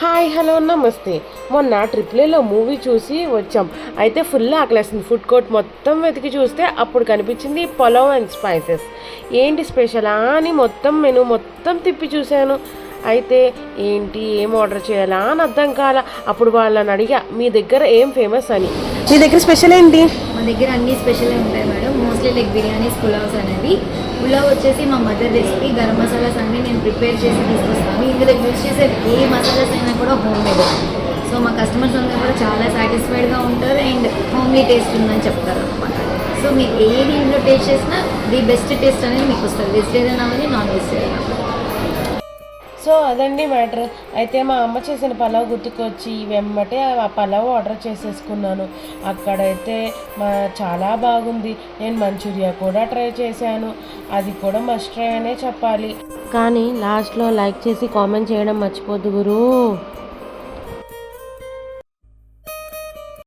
Hi hello నమస్తే. మొన్న ట్రిప్లేలో movie చూసి వచ్చాం. అయితే ఫుల్ ఆకలేస్తుంది. ఫుడ్ కోర్ట్ మొత్తం వెతికి చూస్తే అప్పుడు కనిపించింది పలావ్ అండ్ స్పైసెస్. ఏంటి స్పెషలా అని మొత్తం మెను మొత్తం తిప్పి చూశాను. అయితే ఏంటి ఏం ఆర్డర్ చేయాలా అని అర్థం కాల. అప్పుడు వాళ్ళని అడిగా, మీ దగ్గర ఏం ఫేమస్ అని. మీ దగ్గర స్పెషల్ ఏంటి? మా దగ్గర అన్ని స్పెషల్ ఉంటాయి madam. Mostly like biryanis, pulaos అనేవి. పులావ్ వచ్చేసి మా మదర్ రెసిపీ. గరం మసాలాస్ అన్నీ నేను ప్రిపేర్ చేసి తీసుకొస్తాను. ఇందులో యూజ్ చేసే ఏ మసాలాస్ అయినా కూడా హోమ్ మేడ్. సో మా కస్టమర్స్ అందరూ కూడా చాలా సాటిస్ఫైడ్గా ఉంటారు అండ్ హోమ్లీ టేస్ట్ ఉందని చెప్తారు అనమాట. సో మీరు ఏది ఇంట్లో టేస్ట్ చేసినా ది బెస్ట్ టేస్ట్ అనేది మీకు వస్తుంది. వెజిటేరియన్ అవ్వాలి, నాన్ వెజిటేరియన్ అవ్వాలి. సో అదండి మ్యాటర్. అయితే మా అమ్మ చేసిన పలావ్ గుర్తుకొచ్చి వెమ్మటే ఆ పలావ్ ఆర్డర్ చేసేసుకున్నాను. అక్కడైతే చాలా బాగుంది. నేను మంచూరియా కూడా ట్రై చేశాను. అది కూడా మస్ట్ ట్రై అనే చెప్పాలి. కానీ లాస్ట్లో లైక్ చేసి కామెంట్ చేయడం మర్చిపోద్దు గురు.